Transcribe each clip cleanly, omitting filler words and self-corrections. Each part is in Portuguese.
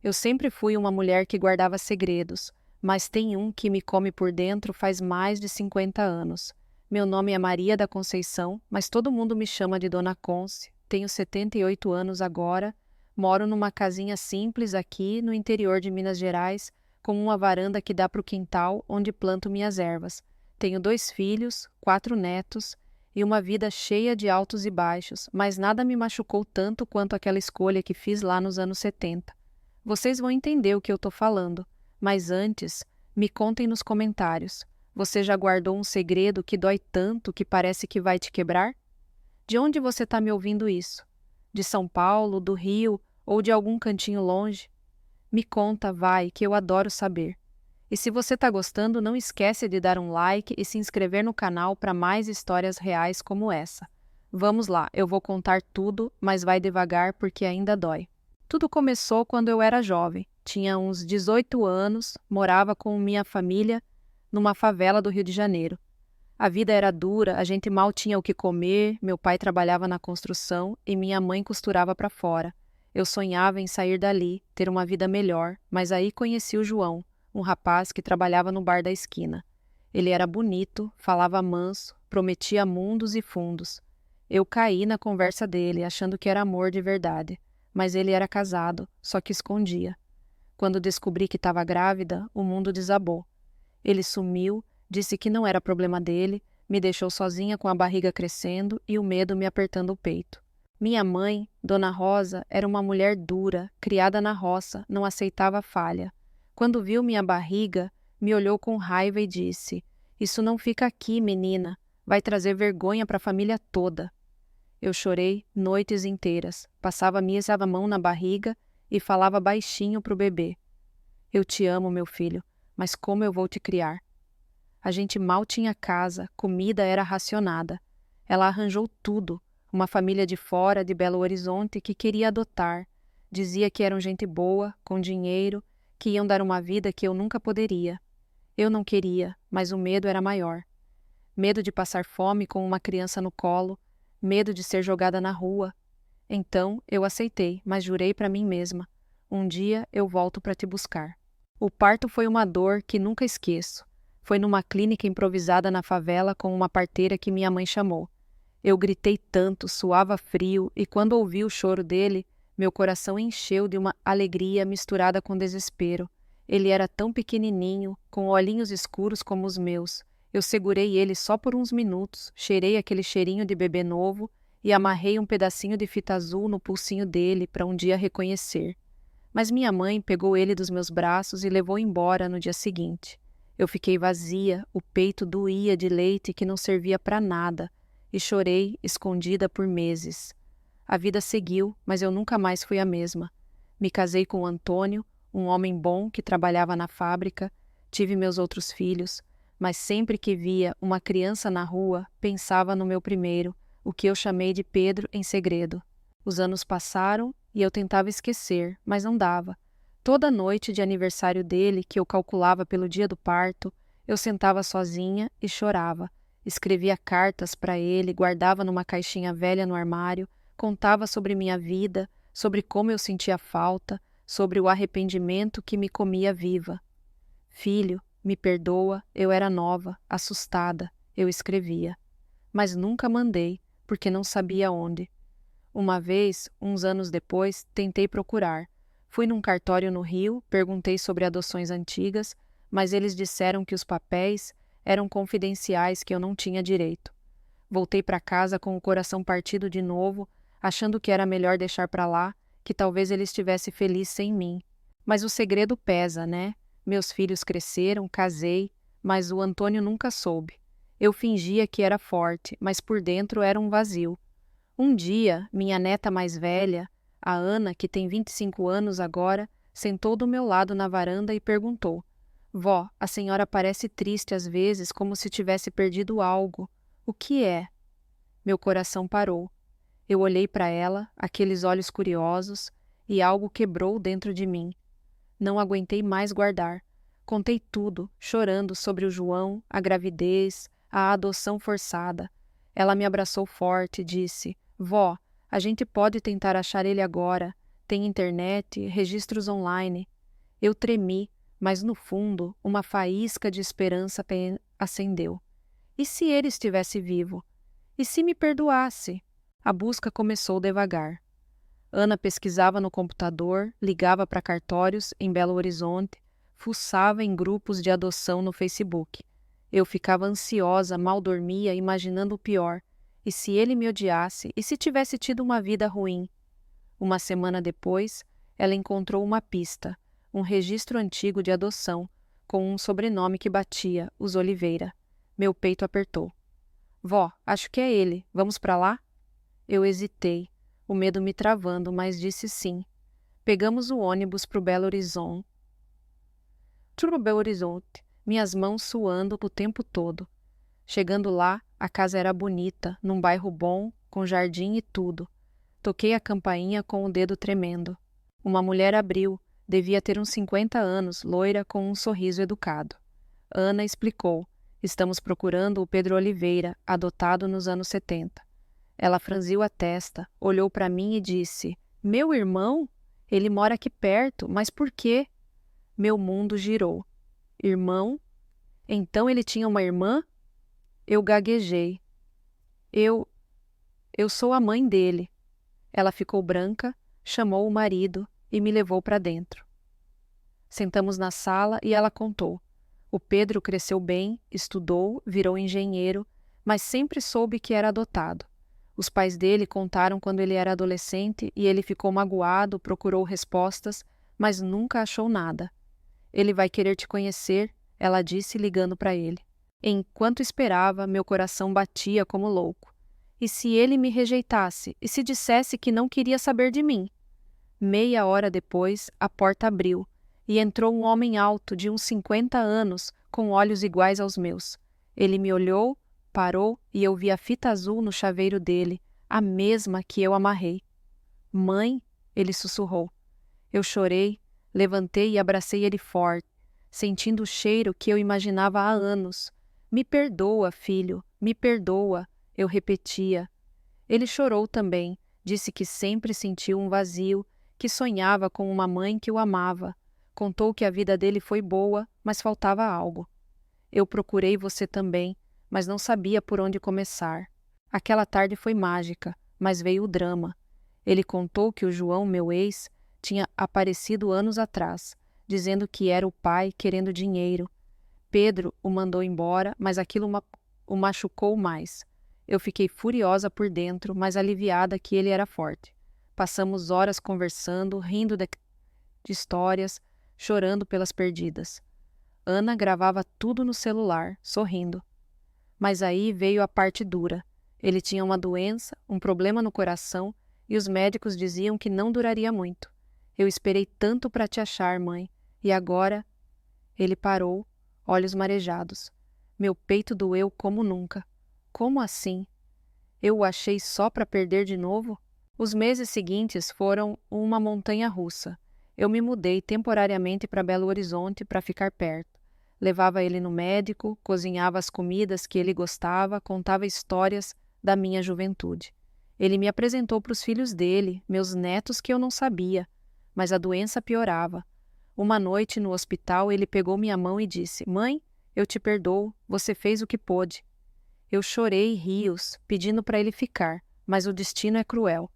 Eu sempre fui uma mulher que guardava segredos, mas tem um que me come por dentro faz mais de 50 anos. Meu nome é Maria da Conceição, mas todo mundo me chama de Dona Conce. Tenho 78 anos agora, moro numa casinha simples aqui no interior de Minas Gerais, com uma varanda que dá para o quintal onde planto minhas ervas. Tenho 2 filhos, 4 netos e uma vida cheia de altos e baixos, mas nada me machucou tanto quanto aquela escolha que fiz lá nos anos 70. Vocês vão entender o que eu tô falando, mas antes, me contem nos comentários. Você já guardou um segredo que dói tanto que parece que vai te quebrar? De onde você está me ouvindo isso? De São Paulo, do Rio ou de algum cantinho longe? Me conta, vai, que eu adoro saber. E se você está gostando, não esquece de dar um like e se inscrever no canal para mais histórias reais como essa. Vamos lá, eu vou contar tudo, mas vai devagar porque ainda dói. Tudo começou quando eu era jovem. Tinha uns 18 anos, morava com minha família numa favela do Rio de Janeiro. A vida era dura, a gente mal tinha o que comer, meu pai trabalhava na construção e minha mãe costurava para fora. Eu sonhava em sair dali, ter uma vida melhor, mas aí conheci o João, um rapaz que trabalhava no bar da esquina. Ele era bonito, falava manso, prometia mundos e fundos. Eu caí na conversa dele, achando que era amor de verdade, mas ele era casado, só que escondia. Quando descobri que estava grávida, o mundo desabou. Ele sumiu, disse que não era problema dele, me deixou sozinha com a barriga crescendo e o medo me apertando o peito. Minha mãe, Dona Rosa, era uma mulher dura, criada na roça, não aceitava falha. Quando viu minha barriga, me olhou com raiva e disse: "Isso não fica aqui, menina. Vai trazer vergonha para a família toda." Eu chorei noites inteiras, passava a mão na barriga e falava baixinho para o bebê: "Eu te amo, meu filho, mas como eu vou te criar?" A gente mal tinha casa, comida era racionada. Ela arranjou tudo, uma família de fora de Belo Horizonte que queria adotar. Dizia que eram gente boa, com dinheiro, que iam dar uma vida que eu nunca poderia. Eu não queria, mas o medo era maior. Medo de passar fome com uma criança no colo, medo de ser jogada na rua. Então eu aceitei, mas jurei para mim mesma: um dia eu volto para te buscar. O parto foi uma dor que nunca esqueço. Foi numa clínica improvisada na favela com uma parteira que minha mãe chamou. Eu gritei tanto, suava frio, e quando ouvi o choro dele, meu coração encheu de uma alegria misturada com desespero. Ele era tão pequenininho, com olhinhos escuros como os meus. Eu segurei ele só por uns minutos, cheirei aquele cheirinho de bebê novo e amarrei um pedacinho de fita azul no pulsinho dele para um dia reconhecer. Mas minha mãe pegou ele dos meus braços e levou embora no dia seguinte. Eu fiquei vazia, o peito doía de leite que não servia para nada, e chorei, escondida por meses. A vida seguiu, mas eu nunca mais fui a mesma. Me casei com o Antônio, um homem bom que trabalhava na fábrica, tive meus outros filhos, mas sempre que via uma criança na rua, pensava no meu primeiro, o que eu chamei de Pedro em segredo. Os anos passaram e eu tentava esquecer, mas não dava. Toda noite de aniversário dele, que eu calculava pelo dia do parto, eu sentava sozinha e chorava. Escrevia cartas para ele, guardava numa caixinha velha no armário, contava sobre minha vida, sobre como eu sentia falta, sobre o arrependimento que me comia viva. "Filho, me perdoa, eu era nova, assustada", eu escrevia. Mas nunca mandei, porque não sabia onde. Uma vez, uns anos depois, tentei procurar. Fui num cartório no Rio, perguntei sobre adoções antigas, mas eles disseram que os papéis eram confidenciais, que eu não tinha direito. Voltei para casa com o coração partido de novo, achando que era melhor deixar para lá, que talvez ele estivesse feliz sem mim. Mas o segredo pesa, né? Meus filhos cresceram, casei, mas o Antônio nunca soube. Eu fingia que era forte, mas por dentro era um vazio. Um dia, minha neta mais velha, a Ana, que tem 25 anos agora, sentou do meu lado na varanda e perguntou: "Vó, a senhora parece triste às vezes, como se tivesse perdido algo. O que é?" Meu coração parou. Eu olhei para ela, aqueles olhos curiosos, e algo quebrou dentro de mim. Não aguentei mais guardar. Contei tudo, chorando sobre o João, a gravidez, a adoção forçada. Ela me abraçou forte e disse: "Vó, a gente pode tentar achar ele agora. tem internet, registros online. Eu tremi, mas no fundo, uma faísca de esperança acendeu. E se ele estivesse vivo? E se me perdoasse? A busca começou devagar. Ana pesquisava no computador, ligava para cartórios em Belo Horizonte, fuçava em grupos de adoção no Facebook. Eu ficava ansiosa, mal dormia, imaginando o pior. E se ele me odiasse? E se tivesse tido uma vida ruim? Uma semana depois, ela encontrou uma pista, um registro antigo de adoção, com um sobrenome que batia, os Oliveira. Meu peito apertou. Vó, acho que é ele. Vamos para lá? Eu hesitei, o medo me travando, mas disse sim. Pegamos o ônibus para o Belo Horizonte. Minhas mãos suando o tempo todo. Chegando lá, a casa era bonita, num bairro bom, com jardim e tudo. Toquei a campainha com o dedo tremendo. Uma mulher abriu, devia ter uns 50 anos, loira com um sorriso educado. Ana explicou. Estamos procurando o Pedro Oliveira, adotado nos anos 70. Ela franziu a testa, olhou para mim e disse: Meu irmão? Ele mora aqui perto, mas por quê? Meu mundo girou. Irmão? Então ele tinha uma irmã? Eu gaguejei. Eu sou a mãe dele. Ela ficou branca, chamou o marido e me levou para dentro. Sentamos na sala e ela contou. O Pedro cresceu bem, estudou, virou engenheiro, mas sempre soube que era adotado. Os pais dele contaram quando ele era adolescente e ele ficou magoado, procurou respostas, mas nunca achou nada. Ele vai querer te conhecer, ela disse ligando para ele. Enquanto esperava, meu coração batia como louco. E se ele me rejeitasse? E se dissesse que não queria saber de mim? Meia hora depois, a porta abriu e entrou um homem alto de uns 50 anos, com olhos iguais aos meus. Ele me olhou, parou e eu vi a fita azul no chaveiro dele, a mesma que eu amarrei. Mãe, ele sussurrou. Eu chorei, levantei e abracei ele forte, sentindo o cheiro que eu imaginava há anos. Me perdoa, filho, me perdoa, eu repetia. Ele chorou também, disse que sempre sentiu um vazio, que sonhava com uma mãe que o amava. Contou que a vida dele foi boa, mas faltava algo. Eu procurei você também, mas não sabia por onde começar. Aquela tarde foi mágica, mas veio o drama. Ele contou que o João, meu ex, tinha aparecido anos atrás, dizendo que era o pai querendo dinheiro. Pedro o mandou embora, mas aquilo o machucou mais. Eu fiquei furiosa por dentro, mas aliviada que ele era forte. Passamos horas conversando, rindo de histórias, chorando pelas perdidas. Ana gravava tudo no celular, sorrindo. Mas aí veio a parte dura. Ele tinha uma doença, um problema no coração, e os médicos diziam que não duraria muito. Eu esperei tanto para te achar, mãe. E agora... Ele parou, olhos marejados. Meu peito doeu como nunca. Como assim? Eu o achei só para perder de novo? Os meses seguintes foram uma montanha-russa. Eu me mudei temporariamente para Belo Horizonte para ficar perto. Levava ele no médico, cozinhava as comidas que ele gostava, contava histórias da minha juventude. Ele me apresentou para os filhos dele, meus netos que eu não sabia, mas a doença piorava. Uma noite no hospital ele pegou minha mão e disse: Mãe, eu te perdoo, você fez o que pôde. Eu chorei rios, pedindo para ele ficar, mas o destino é cruel.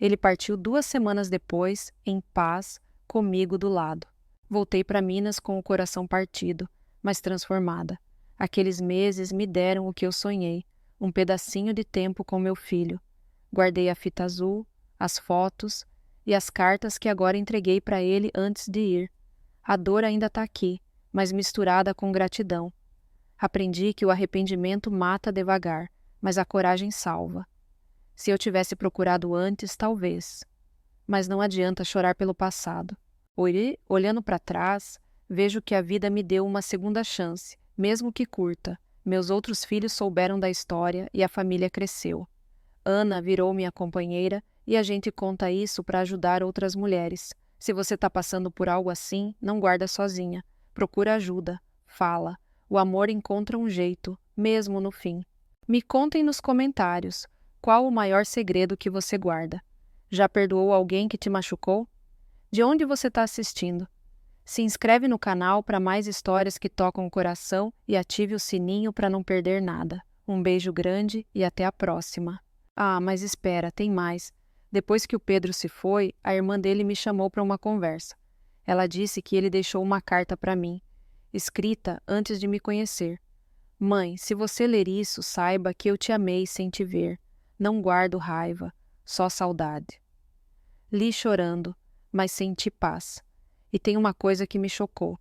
Ele partiu 2 semanas depois, em paz, comigo do lado. Voltei para Minas com o coração partido, mas transformada. Aqueles meses me deram o que eu sonhei, um pedacinho de tempo com meu filho. Guardei a fita azul, as fotos e as cartas que agora entreguei para ele antes de ir. A dor ainda está aqui, mas misturada com gratidão. Aprendi que o arrependimento mata devagar, mas a coragem salva. Se eu tivesse procurado antes, talvez. Mas não adianta chorar pelo passado. Olhando para trás, vejo que a vida me deu uma segunda chance, mesmo que curta. Meus outros filhos souberam da história e a família cresceu. Ana virou minha companheira e a gente conta isso para ajudar outras mulheres. Se você está passando por algo assim, não guarda sozinha. Procura ajuda. Fala. O amor encontra um jeito, mesmo no fim. Me contem nos comentários qual o maior segredo que você guarda. Já perdoou alguém que te machucou? De onde você está assistindo? Se inscreve no canal para mais histórias que tocam o coração e ative o sininho para não perder nada. Um beijo grande e até a próxima. Ah, mas espera, tem mais. Depois que o Pedro se foi, a irmã dele me chamou para uma conversa. Ela disse que ele deixou uma carta para mim, escrita antes de me conhecer. Mãe, se você ler isso, saiba que eu te amei sem te ver. Não guardo raiva, só saudade. Li chorando, mas senti paz. E tem uma coisa que me chocou.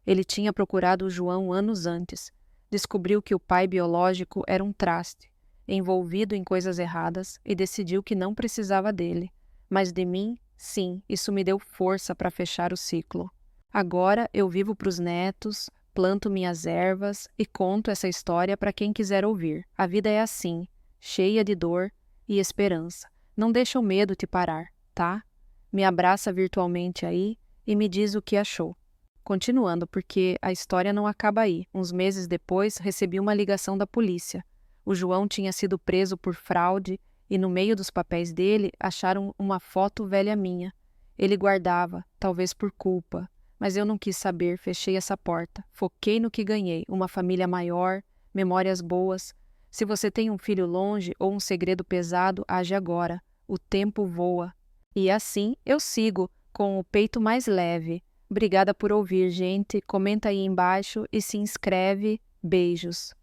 Ele tinha procurado o João anos antes. Descobriu que o pai biológico era um traste, envolvido em coisas erradas, e decidiu que não precisava dele. Mas de mim, sim, isso me deu força para fechar o ciclo. Agora eu vivo para os netos, planto minhas ervas e conto essa história para quem quiser ouvir. A vida é assim, cheia de dor e esperança. Não deixa o medo te parar, tá? Me abraça virtualmente aí e me diz o que achou. Continuando, porque a história não acaba aí. Uns meses depois, recebi uma ligação da polícia. O João tinha sido preso por fraude e no meio dos papéis dele acharam uma foto velha minha. Ele guardava, talvez por culpa, mas eu não quis saber, fechei essa porta. Foquei no que ganhei, uma família maior, memórias boas. Se você tem um filho longe ou um segredo pesado, age agora. O tempo voa. E assim eu sigo, com o peito mais leve. Obrigada por ouvir, gente. Comenta aí embaixo e se inscreve. Beijos.